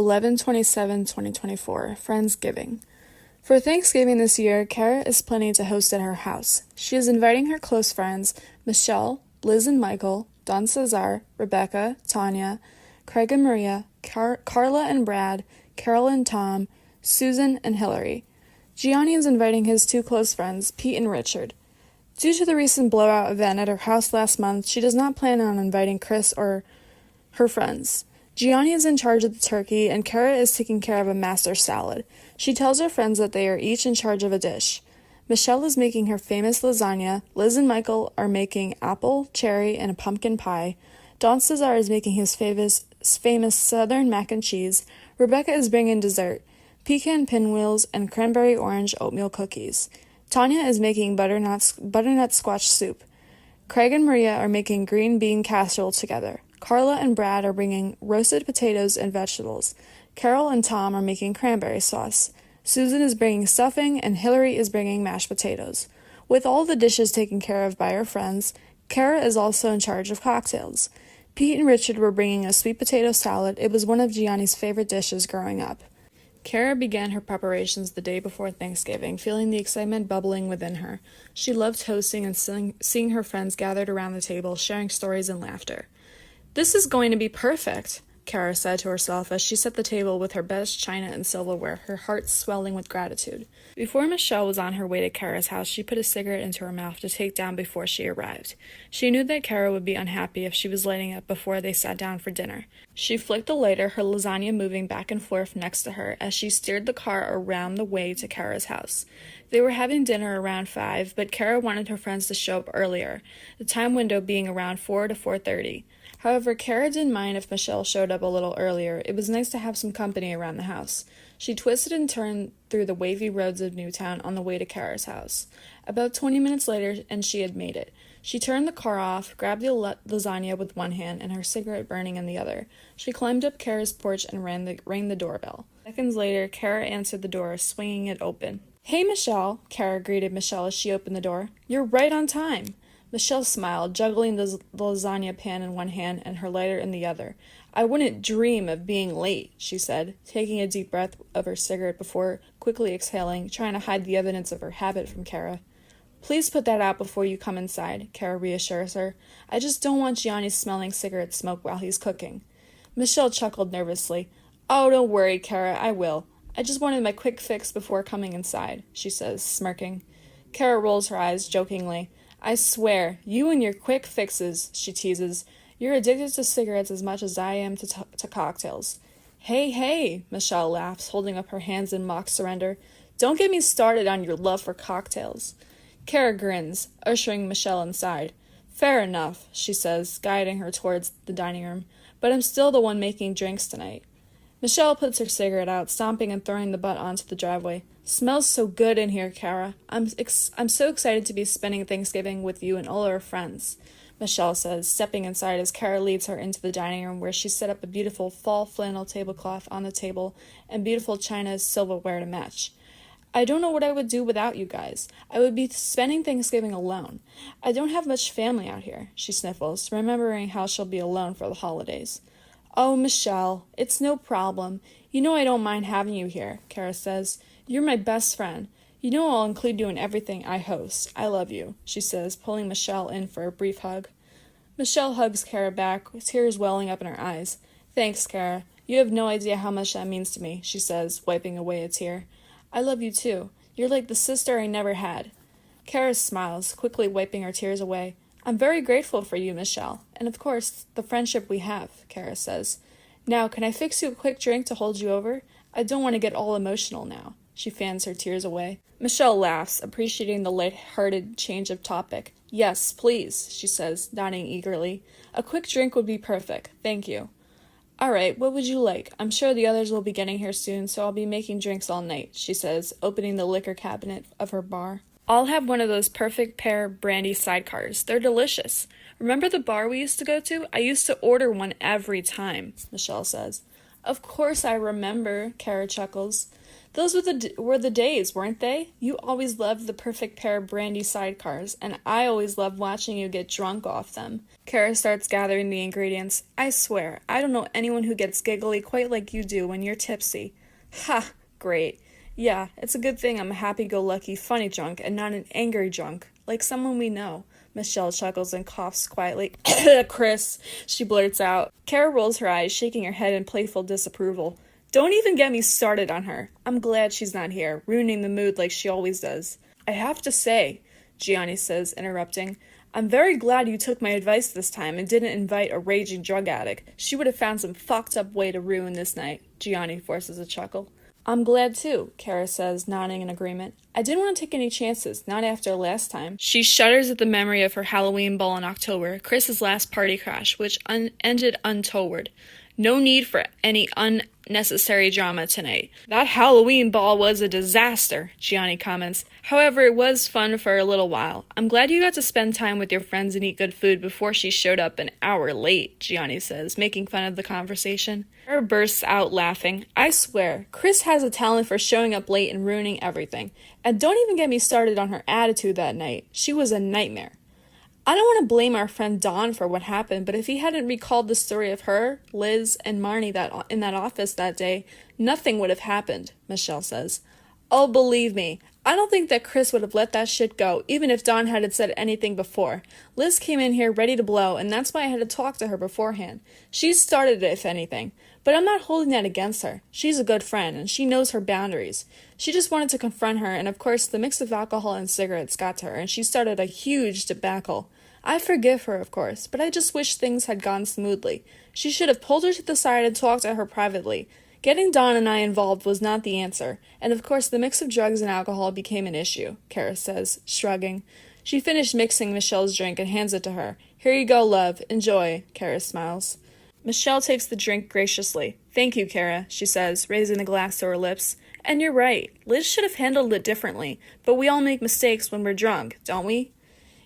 11/27/2024, Friendsgiving. For Thanksgiving this year, Cara is planning to host at her house. She is inviting her close friends, Michelle, Liz and Michael, Don Cesar, Rebecca, Tanya, Craig and Maria, Carla and Brad, Carole and Tom, Susan and Hillary. Gionni is inviting his two close friends, Pete and Richard. Due to the recent blowout event at her house last month, she does not plan on inviting Chris or her friends. Gionni is in charge of the turkey, and Cara is taking care of a master salad. She tells her friends that they are each in charge of a dish. Michelle is making her famous lasagna, Liz and Michael are making apple, cherry, and a pumpkin pie, Don Cesar is making his famous southern mac and cheese, Rebecca is bringing dessert, pecan pinwheels, and cranberry orange oatmeal cookies. Tanya is making butternut squash soup. Craig and Maria are making green bean casserole together. Carla and Brad are bringing roasted potatoes and vegetables. Carole and Tom are making cranberry sauce. Susan is bringing stuffing, and Hillary is bringing mashed potatoes. With all the dishes taken care of by her friends, Cara is also in charge of cocktails. Pete and Richard were bringing a sweet potato salad. It was one of Gianni's favorite dishes growing up. Cara began her preparations the day before Thanksgiving, feeling the excitement bubbling within her. She loved hosting and seeing her friends gathered around the table, sharing stories and laughter. "This is going to be perfect," Cara said to herself as she set the table with her best china and silverware, her heart swelling with gratitude. Before Michelle was on her way to Cara's house, she put a cigarette into her mouth to take down before she arrived. She knew that Cara would be unhappy if she was lighting it before they sat down for dinner. She flicked the lighter, her lasagna moving back and forth next to her as she steered the car around the way to Cara's house. They were having dinner around 5, but Cara wanted her friends to show up earlier, the time window being around 4 to 4:30. However, Cara didn't mind if Michelle showed up a little earlier. It was nice to have some company around the house. She twisted and turned through the wavy roads of Newtown on the way to Cara's house. About 20 minutes later, and she had made it. She turned the car off, grabbed the lasagna with one hand and her cigarette burning in the other. She climbed up Cara's porch and rang the doorbell. Seconds later, Cara answered the door, swinging it open. "Hey, Michelle," Cara greeted Michelle as she opened the door. "You're right on time." Michelle smiled, juggling the lasagna pan in one hand and her lighter in the other. "I wouldn't dream of being late," she said, taking a deep breath of her cigarette before quickly exhaling, trying to hide the evidence of her habit from Cara. "Please put that out before you come inside," Cara reassures her. "I just don't want Gianni smelling cigarette smoke while he's cooking." Michelle chuckled nervously. "Oh, don't worry, Cara, I will. I just wanted my quick fix before coming inside," she says, smirking. Cara rolls her eyes jokingly. "I swear, you and your quick fixes," she teases. "You're addicted to cigarettes as much as I am to cocktails." Hey, Michelle laughs, holding up her hands in mock surrender. "Don't get me started on your love for cocktails." Cara grins, ushering Michelle inside. "Fair enough," she says, guiding her towards the dining room, "but I'm still the one making drinks tonight." Michelle puts her cigarette out, stomping and throwing the butt onto the driveway. "Smells so good in here, Cara. I'm so excited to be spending Thanksgiving with you and all our friends," Michelle says, stepping inside as Cara leads her into the dining room where she set up a beautiful fall flannel tablecloth on the table and beautiful china silverware to match. "I don't know what I would do without you guys. I would be spending Thanksgiving alone. I don't have much family out here," she sniffles, remembering how she'll be alone for the holidays. "Oh, Michelle, it's no problem. You know I don't mind having you here," Cara says. "You're my best friend. You know I'll include you in everything I host. I love you," she says, pulling Michelle in for a brief hug. Michelle hugs Cara back, with tears welling up in her eyes. "Thanks, Cara. You have no idea how much that means to me," she says, wiping away a tear. "I love you too. You're like the sister I never had." Cara smiles, quickly wiping her tears away. "I'm very grateful for you, Michelle, and of course, the friendship we have," Cara says. "Now, can I fix you a quick drink to hold you over? I don't want to get all emotional now." She fans her tears away. Michelle laughs, appreciating the light-hearted change of topic. "Yes, please," she says, nodding eagerly. "A quick drink would be perfect, thank you." "All right, what would you like? I'm sure the others will be getting here soon, so I'll be making drinks all night," she says, opening the liquor cabinet of her bar. "I'll have one of those perfect pear brandy sidecars. They're delicious. Remember the bar we used to go to? I used to order one every time," Michelle says. Of course I remember, Cara chuckles. Those were the days, weren't they? You always loved the perfect pair of brandy sidecars, and I always loved watching you get drunk off them. Cara starts gathering the ingredients. I swear, I don't know anyone who gets giggly quite like you do when you're tipsy. Ha! Great. Yeah, it's a good thing I'm a happy-go-lucky funny drunk and not an angry drunk, like someone we know. Michelle chuckles and coughs quietly. Chris, she blurts out. Cara rolls her eyes, shaking her head in playful disapproval. Don't even get me started on her. I'm glad she's not here, ruining the mood like she always does. I have to say, Gionni says, interrupting, I'm very glad you took my advice this time and didn't invite a raging drug addict. She would have found some fucked up way to ruin this night. Gionni forces a chuckle. I'm glad too, Cara says, nodding in agreement. I didn't want to take any chances, not after last time. She shudders at the memory of her Halloween ball in October, Chris's last party crash, which ended untoward. No need for any unnecessary drama tonight. That Halloween ball was a disaster, Gionni comments. However, it was fun for a little while. I'm glad you got to spend time with your friends and eat good food before she showed up an hour late, Gionni says, making fun of the conversation. Her bursts out laughing. I swear, Chris has a talent for showing up late and ruining everything. And don't even get me started on her attitude that night. She was a nightmare. I don't want to blame our friend Don for what happened, but if he hadn't recalled the story of her, Liz, and Marnie in that office that day, nothing would have happened, Michelle says. Oh, believe me, I don't think that Chris would have let that shit go, even if Don hadn't said anything before. Liz came in here ready to blow, and that's why I had to talk to her beforehand. She started it, if anything. But I'm not holding that against her. She's a good friend, and she knows her boundaries. She just wanted to confront her, and of course the mix of alcohol and cigarettes got to her, and she started a huge debacle. I forgive her, of course, but I just wish things had gone smoothly. She should have pulled her to the side and talked to her privately. Getting Don and I involved was not the answer, and of course the mix of drugs and alcohol became an issue, Cara says, shrugging. She finished mixing Michelle's drink and hands it to her. Here you go, love. Enjoy, Cara smiles. Michelle takes the drink graciously. Thank you, Cara, she says, raising the glass to her lips. And you're right. Liz should have handled it differently, but we all make mistakes when we're drunk, don't we?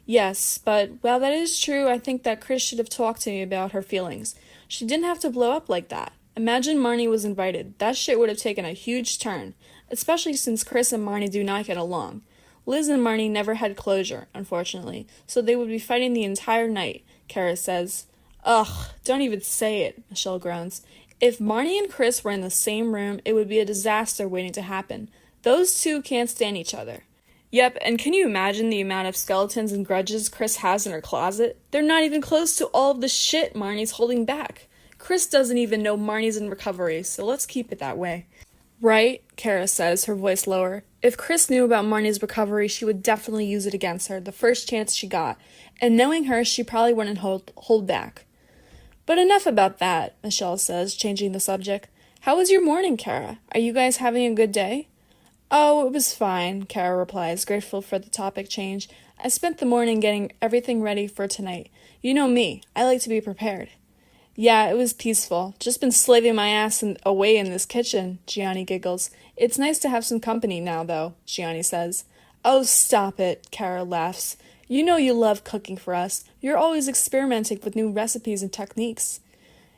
Yes, but while that is true, I think that Chris should have talked to me about her feelings. She didn't have to blow up like that. Imagine Marnie was invited. That shit would have taken a huge turn, especially since Chris and Marnie do not get along. Liz and Marnie never had closure, unfortunately, so they would be fighting the entire night, Cara says. Ugh, don't even say it, Michelle groans. If Marnie and Chris were in the same room, it would be a disaster waiting to happen. Those two can't stand each other. Yep, and can you imagine the amount of skeletons and grudges Chris has in her closet? They're not even close to all of the shit Marnie's holding back. Chris doesn't even know Marnie's in recovery, so let's keep it that way. Right, Cara says, her voice lower. If Chris knew about Marnie's recovery, she would definitely use it against her the first chance she got, and knowing her, she probably wouldn't hold back. But enough about that, Michelle says, changing the subject. How was your morning, Cara? Are you guys having a good day? Oh, it was fine, Cara replies, grateful for the topic change. I spent the morning getting everything ready for tonight. You know me, I like to be prepared. Yeah, it was peaceful. Just been slaving my ass away in this kitchen, Gionni giggles. It's nice to have some company now, though, Gionni says. Oh, stop it, Cara laughs. You know you love cooking for us. You're always experimenting with new recipes and techniques.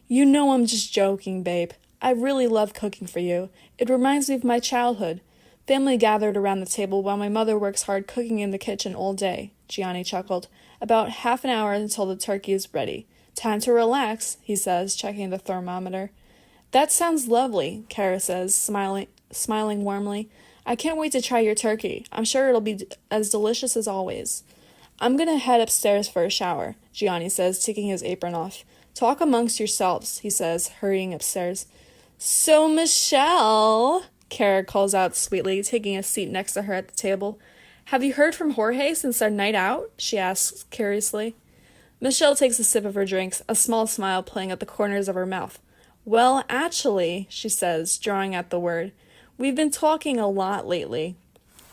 You know I'm just joking, babe. I really love cooking for you. It reminds me of my childhood. Family gathered around the table while my mother works hard cooking in the kitchen all day, Gionni chuckled. About half an hour until the turkey is ready. Time to relax, he says, checking the thermometer. That sounds lovely, Cara says, smiling warmly. I can't wait to try your turkey. I'm sure it'll be as delicious as always. I'm gonna head upstairs for a shower, Gionni says, taking his apron off. Talk amongst yourselves, he says, hurrying upstairs. So, Michelle, Cara calls out sweetly, taking a seat next to her at the table. Have you heard from Jorge since our night out? She asks curiously. Michelle takes a sip of her drinks, a small smile playing at the corners of her mouth. Well, actually, she says, drawing out the word, we've been talking a lot lately.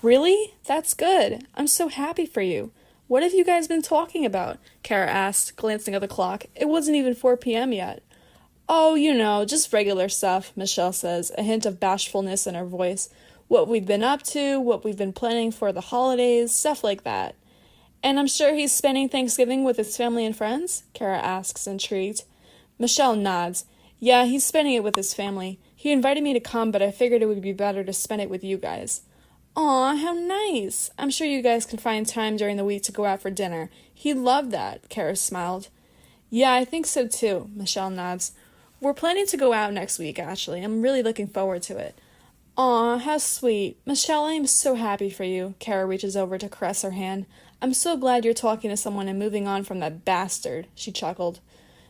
Really? That's good. I'm so happy for you. What have you guys been talking about? Cara asked, glancing at the clock. It wasn't even 4 p.m. yet. Oh, you know, just regular stuff, Michelle says, a hint of bashfulness in her voice. What we've been up to, what we've been planning for the holidays, stuff like that. And I'm sure he's spending Thanksgiving with his family and friends? Cara asks, intrigued. Michelle nods. Yeah, he's spending it with his family. He invited me to come, but I figured it would be better to spend it with you guys. Aw, how nice. I'm sure you guys can find time during the week to go out for dinner. He'd love that, Cara smiled. Yeah, I think so too, Michelle nods. We're planning to go out next week, actually. I'm really looking forward to it. Aw, how sweet. Michelle, I am so happy for you. Cara reaches over to caress her hand. I'm so glad you're talking to someone and moving on from that bastard, she chuckled.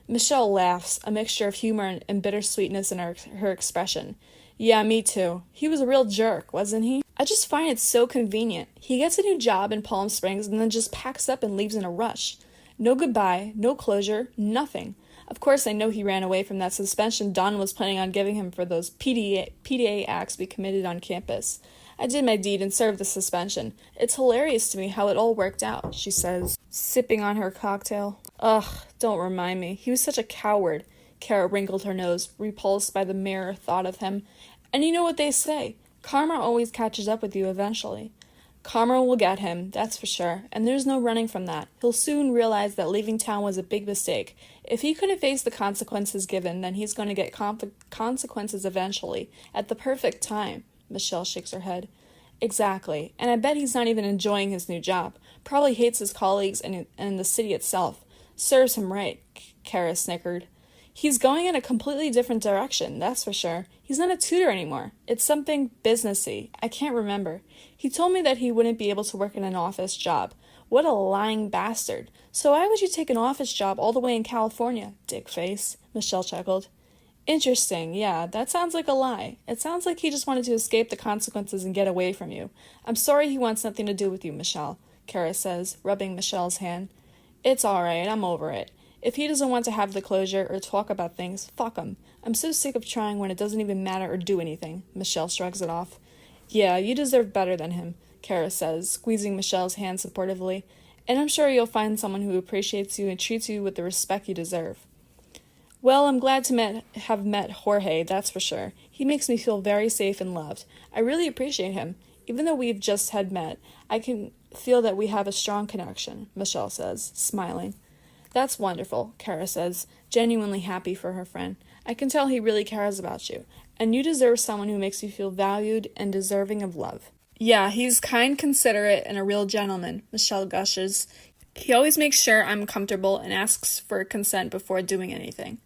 Michelle laughs, a mixture of humor and bittersweetness in her expression. Yeah, me too. He was a real jerk, wasn't he? I just find it so convenient. He gets a new job in Palm Springs and then just packs up and leaves in a rush. No goodbye, no closure, nothing. Of course, I know he ran away from that suspension Don was planning on giving him for those PDA acts we committed on campus. I did my deed and served the suspension. It's hilarious to me how it all worked out, she says, sipping on her cocktail. Ugh, don't remind me. He was such a coward. Cara wrinkled her nose, repulsed by the mere thought of him. And you know what they say. Karma always catches up with you eventually. Karma will get him, that's for sure, and there's no running from that. He'll soon realize that leaving town was a big mistake. If he couldn't face the consequences given, then he's going to get consequences eventually, at the perfect time. Michelle shakes her head. Exactly, and I bet he's not even enjoying his new job. Probably hates his colleagues and the city itself. Serves him right, Cara snickered. He's going in a completely different direction, that's for sure. He's not a tutor anymore. It's something businessy. I can't remember. He told me that he wouldn't be able to work in an office job. What a lying bastard. So why would you take an office job all the way in California, dickface? Michelle chuckled. Interesting, yeah, that sounds like a lie. It sounds like he just wanted to escape the consequences and get away from you. I'm sorry he wants nothing to do with you, Michelle, Cara says, rubbing Michelle's hand. It's all right, I'm over it. If he doesn't want to have the closure or talk about things, fuck him. I'm so sick of trying when it doesn't even matter or do anything. Michelle shrugs it off. Yeah, you deserve better than him, Cara says, squeezing Michelle's hand supportively. And I'm sure you'll find someone who appreciates you and treats you with the respect you deserve. Well, I'm glad to have met Jorge, that's for sure. He makes me feel very safe and loved. I really appreciate him. Even though we've just had met, I can feel that we have a strong connection, Michelle says, smiling. That's wonderful, Cara says, genuinely happy for her friend. I can tell he really cares about you, and you deserve someone who makes you feel valued and deserving of love. Yeah, he's kind, considerate, and a real gentleman, Michelle gushes. He always makes sure I'm comfortable and asks for consent before doing anything.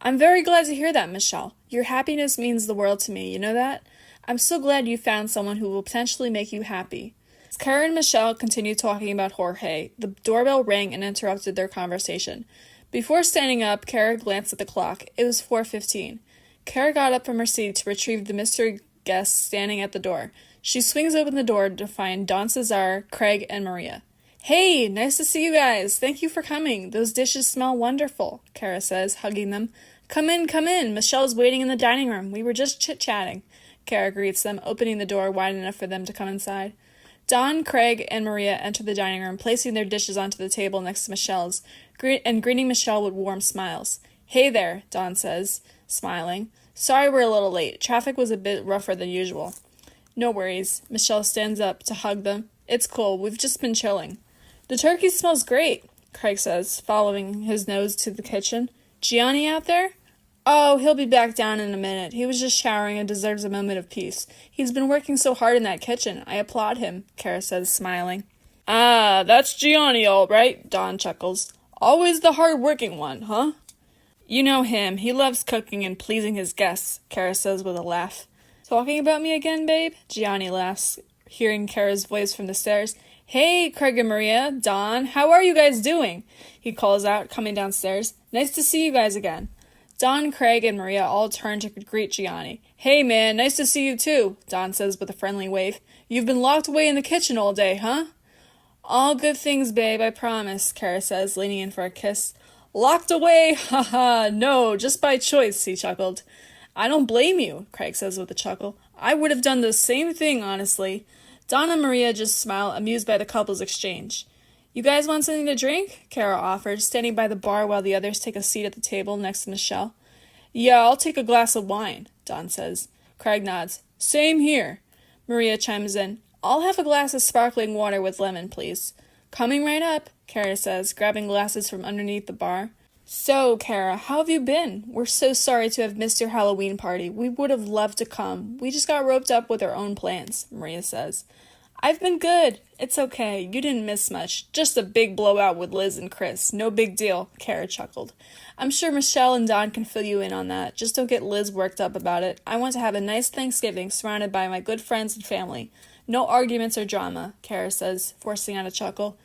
I'm very glad to hear that, Michelle. Your happiness means the world to me, you know that? I'm so glad you found someone who will potentially make you happy. As Cara and Michelle continued talking about Jorge, the doorbell rang and interrupted their conversation. Before standing up, Cara glanced at the clock. It was 4:15. Cara got up from her seat to retrieve the mystery guest standing at the door. She swings open the door to find Don Cesar, Craig, and Maria. Hey, nice to see you guys. Thank you for coming. Those dishes smell wonderful, Cara says, hugging them. Come in, come in. Michelle's waiting in the dining room. We were just chit-chatting. Cara greets them, opening the door wide enough for them to come inside. Don, Craig, and Maria enter the dining room, placing their dishes onto the table next to Michelle's, and greeting Michelle with warm smiles. Hey there, Don says, smiling. Sorry we're a little late. Traffic was a bit rougher than usual. No worries. Michelle stands up to hug them. It's cool. We've just been chilling. The turkey smells great, Craig says, following his nose to the kitchen. Gionni out there? Oh, he'll be back down in a minute. He was just showering and deserves a moment of peace. He's been working so hard in that kitchen. I applaud him, Cara says, smiling. Ah, that's Gionni, all right, Don chuckles. Always the hard-working one, huh? You know him. He loves cooking and pleasing his guests, Cara says with a laugh. Talking about me again, babe? Gionni laughs, hearing Cara's voice from the stairs. Hey, Craig and Maria, Don, how are you guys doing? He calls out, coming downstairs. Nice to see you guys again. Don, Craig, and Maria all turn to greet Gionni. Hey, man, nice to see you too, Don says with a friendly wave. You've been locked away in the kitchen all day, huh? All good things, babe, I promise, Cara says, leaning in for a kiss. Locked away? Haha, no, just by choice, he chuckled. I don't blame you, Craig says with a chuckle. I would have done the same thing, honestly. Don and Maria just smile, amused by the couple's exchange. You guys want something to drink? Cara offers, standing by the bar while the others take a seat at the table next to Michelle. Yeah, I'll take a glass of wine, Don says. Craig nods. Same here. Maria chimes in. I'll have a glass of sparkling water with lemon, please. Coming right up, Cara says, grabbing glasses from underneath the bar. So, Cara, how have you been? We're so sorry to have missed your Halloween party. We would have loved to come. We just got roped up with our own plans, Maria says. I've been good. It's okay. You didn't miss much. Just a big blowout with Liz and Chris. No big deal, Cara chuckled. I'm sure Michelle and Don can fill you in on that. Just don't get Liz worked up about it. I want to have a nice Thanksgiving surrounded by my good friends and family. No arguments or drama, Cara says, forcing out a chuckle.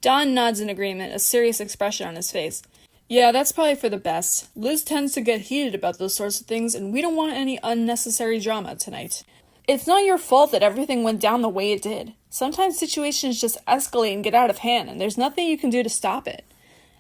Don nods in agreement, a serious expression on his face. Yeah, that's probably for the best. Liz tends to get heated about those sorts of things, and we don't want any unnecessary drama tonight. It's not your fault that everything went down the way it did. Sometimes situations just escalate and get out of hand, and there's nothing you can do to stop it.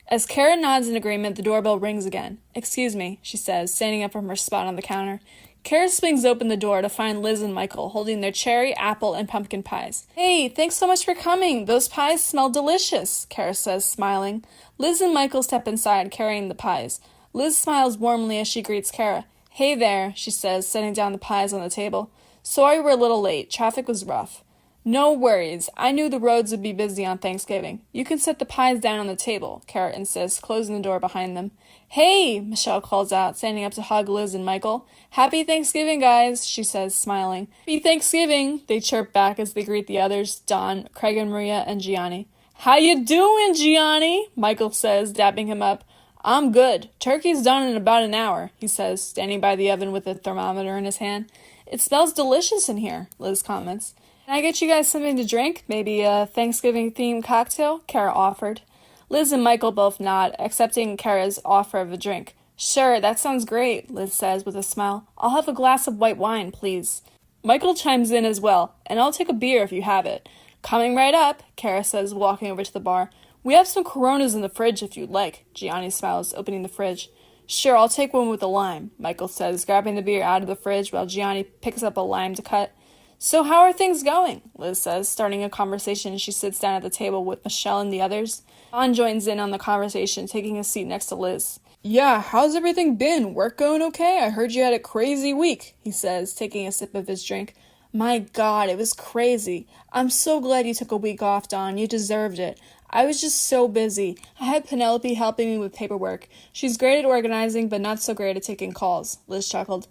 As Cara nods in agreement, the doorbell rings again. Excuse me, she says, standing up from her spot on the counter. Cara swings open the door to find Liz and Michael holding their cherry, apple, and pumpkin pies. Hey, thanks so much for coming. Those pies smell delicious, Cara says, smiling. Liz and Michael step inside, carrying the pies. Liz smiles warmly as she greets Cara. Hey there, she says, setting down the pies on the table. Sorry we're a little late. Traffic was rough. No worries. I knew the roads would be busy on Thanksgiving. You can set the pies down on the table, Cara insists, closing the door behind them. Hey, Michelle calls out, standing up to hug Liz and Michael. Happy Thanksgiving, guys, she says, smiling. Happy Thanksgiving, they chirp back as they greet the others, Don, Craig and Maria, and Gionni. How you doing, Gionni? Michael says, dapping him up. I'm good. Turkey's done in about an hour, he says, standing by the oven with a thermometer in his hand. It smells delicious in here, Liz comments. Can I get you guys something to drink? Maybe a Thanksgiving-themed cocktail? Cara offered. Liz and Michael both nod, accepting Cara's offer of a drink. Sure, that sounds great, Liz says with a smile. I'll have a glass of white wine, please. Michael chimes in as well, and I'll take a beer if you have it. Coming right up, Cara says, walking over to the bar. We have some Coronas in the fridge if you'd like, Gionni smiles, opening the fridge. Sure, I'll take one with a lime, Michael says, grabbing the beer out of the fridge while Gionni picks up a lime to cut. So how are things going? Liz says, starting a conversation as she sits down at the table with Michelle and the others. Don joins in on the conversation, taking a seat next to Liz. Yeah, how's everything been? Work going okay? I heard you had a crazy week, he says, taking a sip of his drink. My God, it was crazy. I'm so glad you took a week off, Don. You deserved it. I was just so busy. I had Penelope helping me with paperwork. She's great at organizing, but not so great at taking calls, Liz chuckled.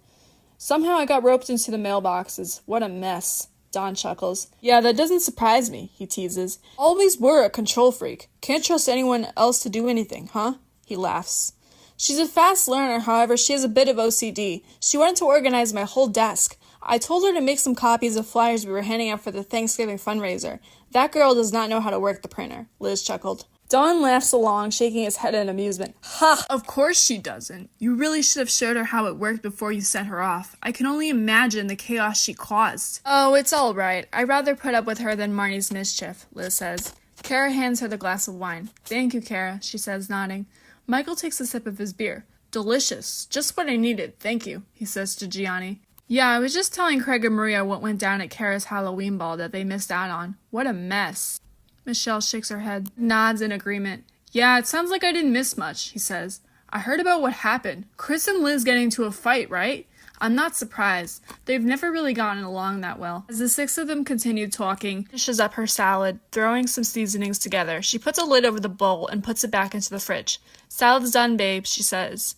Somehow I got roped into the mailboxes. What a mess. Don chuckles. Yeah, that doesn't surprise me, he teases. Always were a control freak. Can't trust anyone else to do anything, huh? He laughs. She's a fast learner, however, she has a bit of OCD. She wanted to organize my whole desk. I told her to make some copies of flyers we were handing out for the Thanksgiving fundraiser. That girl does not know how to work the printer, Liz chuckled. Don laughs along, shaking his head in amusement. Ha! Of course she doesn't. You really should have showed her how it worked before you sent her off. I can only imagine the chaos she caused. Oh, it's all right. I'd rather put up with her than Marnie's mischief, Liz says. Cara hands her the glass of wine. Thank you, Cara, she says, nodding. Michael takes a sip of his beer. Delicious. Just what I needed, thank you, he says to Gionni. Yeah, I was just telling Craig and Maria what went down at Cara's Halloween ball that they missed out on. What a mess. Michelle shakes her head, nods in agreement. Yeah, it sounds like I didn't miss much, he says. I heard about what happened. Chris and Liz getting into a fight, right? I'm not surprised. They've never really gotten along that well. As the six of them continued talking, dishes up her salad, throwing some seasonings together. She puts a lid over the bowl and puts it back into the fridge. Salad's done, babe, she says.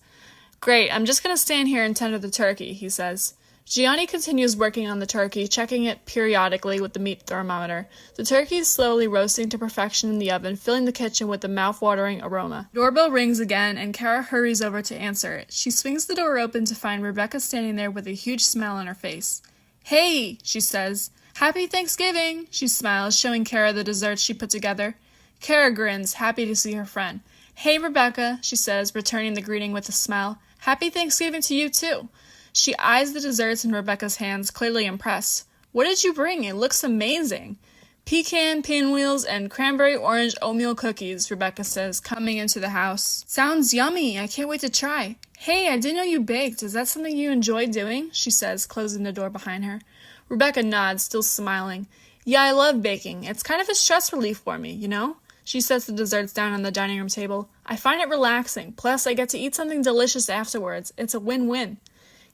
Great, I'm just gonna stand here and tend to the turkey, he says. Gionni continues working on the turkey, checking it periodically with the meat thermometer. The turkey is slowly roasting to perfection in the oven, filling the kitchen with a mouth-watering aroma. Doorbell rings again, and Cara hurries over to answer it. She swings the door open to find Rebecca standing there with a huge smile on her face. Hey, she says. Happy Thanksgiving, she smiles, showing Cara the desserts she put together. Cara grins, happy to see her friend. Hey, Rebecca, she says, returning the greeting with a smile. Happy Thanksgiving to you, too. She eyes the desserts in Rebecca's hands, clearly impressed. What did you bring? It looks amazing. Pecan, pinwheels, and cranberry orange oatmeal cookies, Rebecca says, coming into the house. Sounds yummy. I can't wait to try. Hey, I didn't know you baked. Is that something you enjoy doing? She says, closing the door behind her. Rebecca nods, still smiling. Yeah, I love baking. It's kind of a stress relief for me, you know? She sets the desserts down on the dining room table. I find it relaxing. Plus, I get to eat something delicious afterwards. It's a win-win.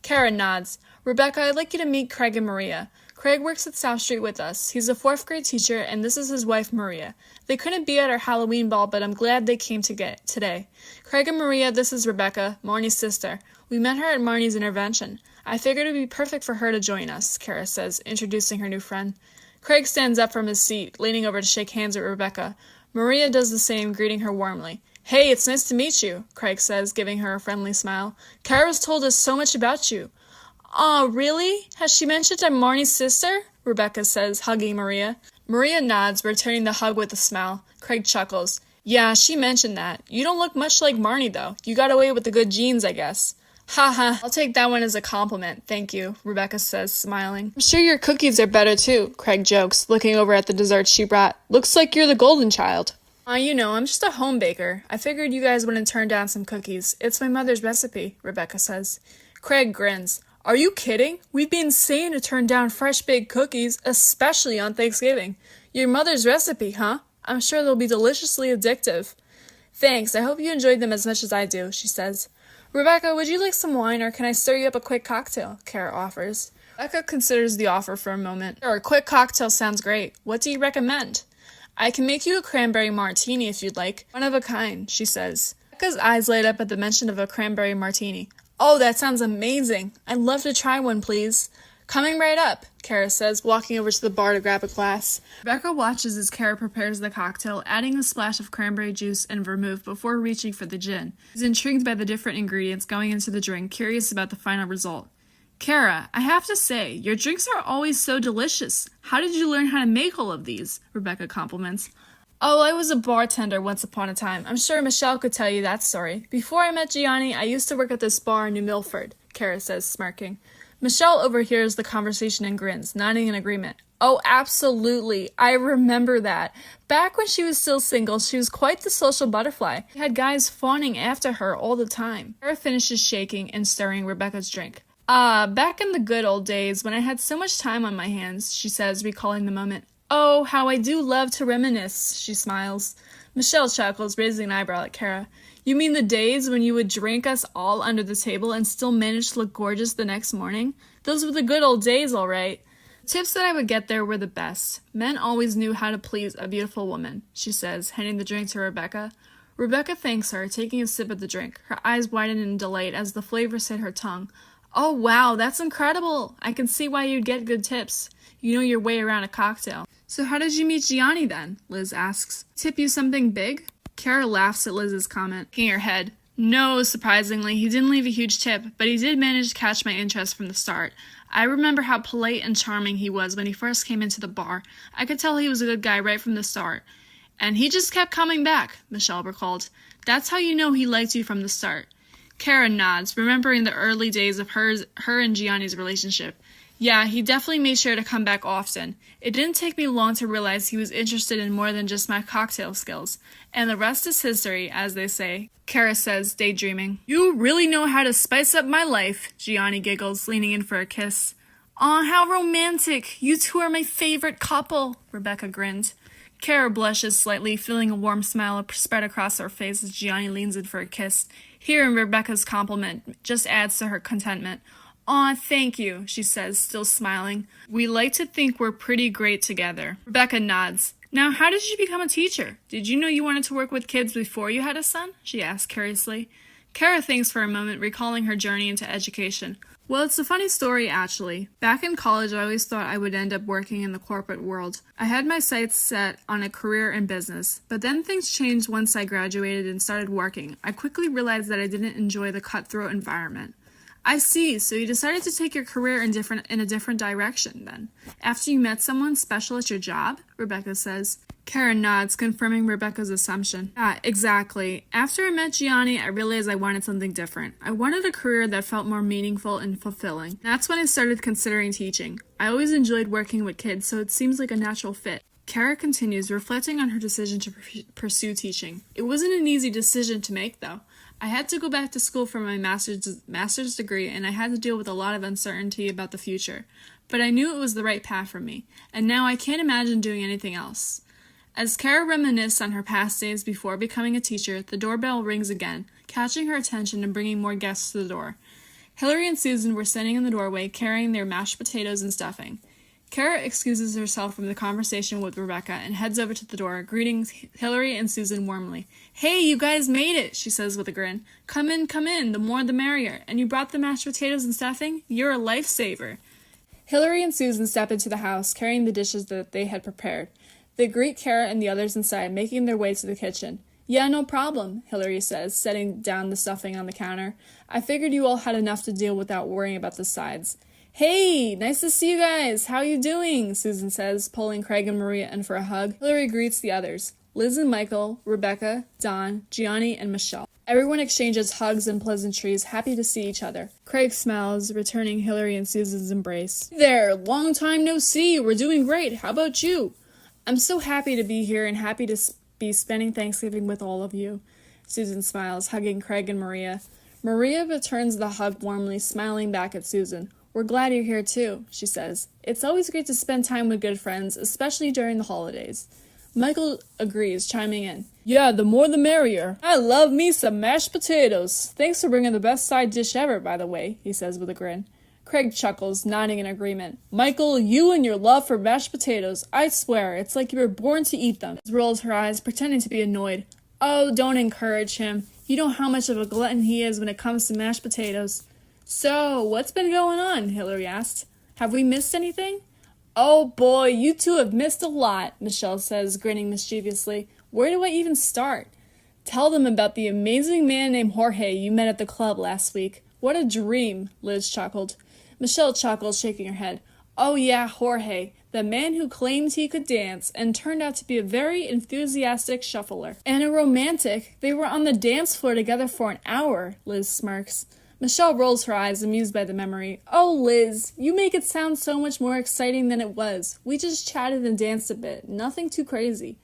Cara nods. Rebecca, I'd like you to meet Craig and Maria. Craig works at South Street with us. He's a 4th grade teacher, and this is his wife, Maria. They couldn't be at our Halloween ball, but I'm glad they came today. Craig and Maria, this is Rebecca, Marnie's sister. We met her at Marnie's intervention. I figured it would be perfect for her to join us, Cara says, introducing her new friend. Craig stands up from his seat, leaning over to shake hands with Rebecca. Maria does the same, greeting her warmly. Hey, it's nice to meet you, Craig says, giving her a friendly smile. Cara's told us so much about you. Aw, really? Has she mentioned I'm Marnie's sister? Rebecca says, hugging Maria. Maria nods, returning the hug with a smile. Craig chuckles. Yeah, she mentioned that. You don't look much like Marnie, though. You got away with the good genes, I guess. Ha ha, I'll take that one as a compliment, thank you, Rebecca says, smiling. I'm sure your cookies are better, too, Craig jokes, looking over at the desserts she brought. Looks like you're the golden child. I'm just a home baker. I figured you guys wouldn't turn down some cookies. It's my mother's recipe, Rebecca says. Craig grins. Are you kidding? We'd be insane to turn down fresh-baked cookies, especially on Thanksgiving. Your mother's recipe, huh? I'm sure they'll be deliciously addictive. Thanks, I hope you enjoyed them as much as I do, she says. Rebecca, would you like some wine, or can I stir you up a quick cocktail? Cara offers. Rebecca considers the offer for a moment. Sure, a quick cocktail sounds great. What do you recommend? I can make you a cranberry martini if you'd like. One of a kind, she says. Rebecca's eyes light up at the mention of a cranberry martini. Oh, that sounds amazing. I'd love to try one, please. Coming right up, Cara says, walking over to the bar to grab a glass. Rebecca watches as Cara prepares the cocktail, adding a splash of cranberry juice and vermouth before reaching for the gin. She's intrigued by the different ingredients going into the drink, curious about the final result. Cara, I have to say, your drinks are always so delicious. How did you learn how to make all of these? Rebecca compliments. Oh, I was a bartender once upon a time. I'm sure Michelle could tell you that story. Before I met Gionni, I used to work at this bar in New Milford, Cara says, smirking. Michelle overhears the conversation and grins, nodding in agreement. Oh, absolutely. I remember that. Back when she was still single, she was quite the social butterfly. She had guys fawning after her all the time. Cara finishes shaking and stirring Rebecca's drink. Back in the good old days when I had so much time on my hands, she says, recalling the moment. Oh, how I do love to reminisce, she smiles. Michelle chuckles, raising an eyebrow at Cara. You mean the days when you would drink us all under the table and still manage to look gorgeous the next morning? Those were the good old days, all right. The tips that I would get there were the best. Men always knew how to please a beautiful woman, she says, handing the drink to Rebecca. Rebecca thanks her, taking a sip of the drink. Her eyes widen in delight as the flavors hit her tongue. Oh, wow, that's incredible. I can see why you'd get good tips. You know your way around a cocktail. So how did you meet Gionni then? Liz asks. Tip you something big? Cara laughs at Liz's comment, shaking her head. No, surprisingly, he didn't leave a huge tip, but he did manage to catch my interest from the start. I remember how polite and charming he was when he first came into the bar. I could tell he was a good guy right from the start. And he just kept coming back, Michelle recalled. That's how you know he liked you from the start. Cara nods, remembering the early days of her and Gianni's relationship. Yeah, he definitely made sure to come back often. It didn't take me long to realize he was interested in more than just my cocktail skills. And the rest is history, as they say, Cara says, daydreaming. You really know how to spice up my life, Gionni giggles, leaning in for a kiss. Aw, how romantic. You two are my favorite couple, Rebecca grinned. Cara blushes slightly, feeling a warm smile spread across her face as Gionni leans in for a kiss. Hearing Rebecca's compliment just adds to her contentment. Aw, thank you, she says, still smiling. We like to think we're pretty great together. Rebecca nods. Now, how did you become a teacher? Did you know you wanted to work with kids before you had a son? She asked curiously. Cara thinks for a moment, recalling her journey into education. Well, it's a funny story, actually. Back in college, I always thought I would end up working in the corporate world. I had my sights set on a career in business, but then things changed once I graduated and started working. I quickly realized that I didn't enjoy the cutthroat environment. I see, so you decided to take your career in a different direction, then. After you met someone special at your job? Rebecca says. Cara nods, confirming Rebecca's assumption. Yeah, exactly. After I met Gionni, I realized I wanted something different. I wanted a career that felt more meaningful and fulfilling. That's when I started considering teaching. I always enjoyed working with kids, so it seems like a natural fit. Cara continues, reflecting on her decision to pursue teaching. It wasn't an easy decision to make, though. I had to go back to school for my master's degree, and I had to deal with a lot of uncertainty about the future. But I knew it was the right path for me, and now I can't imagine doing anything else. As Cara reminisces on her past days before becoming a teacher, the doorbell rings again, catching her attention and bringing more guests to the door. Hillary and Susan were standing in the doorway, carrying their mashed potatoes and stuffing. Cara excuses herself from the conversation with Rebecca and heads over to the door, greeting Hillary and Susan warmly. "Hey, you guys made it," she says with a grin. Come in, the more the merrier. And you brought the mashed potatoes and stuffing? You're a lifesaver." Hillary and Susan step into the house, carrying the dishes that they had prepared. They greet Cara and the others inside, making their way to the kitchen. "Yeah, no problem," Hillary says, setting down the stuffing on the counter. "I figured you all had enough to deal without worrying about the sides." "Hey, nice to see you guys. How you doing?" Susan says, pulling Craig and Maria in for a hug. Hillary greets the others. Liz and Michael, Rebecca, Don, Gionni, and Michelle. Everyone exchanges hugs and pleasantries, happy to see each other. Craig smiles, returning Hillary and Susan's embrace. "Hey there, long time no see. We're doing great. How about you?" "I'm so happy to be here and happy to be spending Thanksgiving with all of you." Susan smiles, hugging Craig and Maria. Maria returns the hug warmly, smiling back at Susan. "We're glad you're here too," she says. "It's always great to spend time with good friends, especially during the holidays." Michael agrees, chiming in. "Yeah, the more the merrier. I love me some mashed potatoes. Thanks for bringing the best side dish ever, by the way," he says with a grin. Craig chuckles, nodding in agreement. "Michael, you and your love for mashed potatoes, I swear, it's like you were born to eat them." Liz rolls her eyes, pretending to be annoyed. "Oh, don't encourage him. You know how much of a glutton he is when it comes to mashed potatoes." "So, what's been going on?" Hillary asked. "Have we missed anything?" "Oh boy, you two have missed a lot," Michelle says, grinning mischievously. "Where do I even start?" "Tell them about the amazing man named Jorge you met at the club last week. What a dream," Liz chuckled. Michelle chuckles, shaking her head. "Oh yeah, Jorge, the man who claimed he could dance and turned out to be a very enthusiastic shuffler. And a romantic. They were on the dance floor together for an hour," Liz smirks. Michelle rolls her eyes, amused by the memory. "Oh, Liz, you make it sound so much more exciting than it was. We just chatted and danced a bit. Nothing too crazy.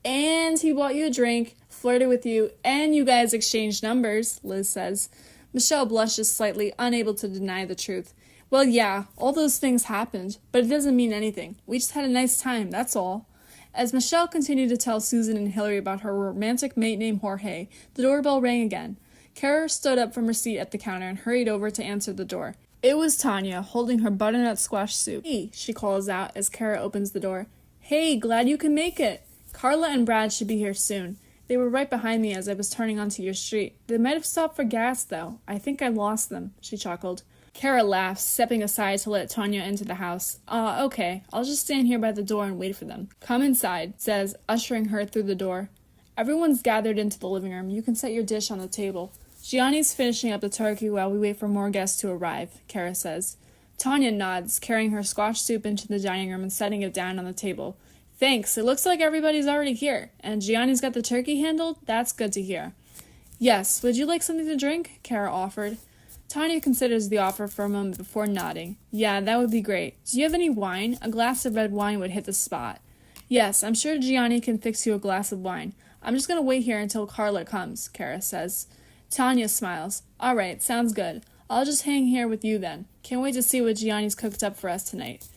And he bought you a drink, flirted with you, and you guys exchanged numbers," Liz says. Michelle blushes slightly, unable to deny the truth. "Well, yeah, all those things happened, but it doesn't mean anything. We just had a nice time, that's all." As Michelle continued to tell Susan and Hillary about her romantic mate named Jorge, the doorbell rang again. Cara stood up from her seat at the counter and hurried over to answer the door. It was Tanya, holding her butternut squash soup. "Hey," she calls out as Cara opens the door. "Hey, glad you can make it. Carla and Brad should be here soon. They were right behind me as I was turning onto your street. They might have stopped for gas, though. I think I lost them," she chuckled. Cara laughs, stepping aside to let Tanya into the house. Okay, I'll just stand here by the door and wait for them." "Come inside," says, ushering her through the door. "Everyone's gathered into the living room. You can set your dish on the table." "Gianni's finishing up the turkey while we wait for more guests to arrive," Cara says. Tanya nods, carrying her squash soup into the dining room and setting it down on the table. "Thanks, it looks like everybody's already here. And Gianni's got the turkey handled? That's good to hear." "Yes, would you like something to drink?" Cara offered. Tanya considers the offer for a moment before nodding. "Yeah, that would be great. Do you have any wine? A glass of red wine would hit the spot." "Yes, I'm sure Gionni can fix you a glass of wine. I'm just going to wait here until Carla comes," Cara says. Tanya smiles. "All right, sounds good. I'll just hang here with you then. Can't wait to see what Gianni's cooked up for us tonight."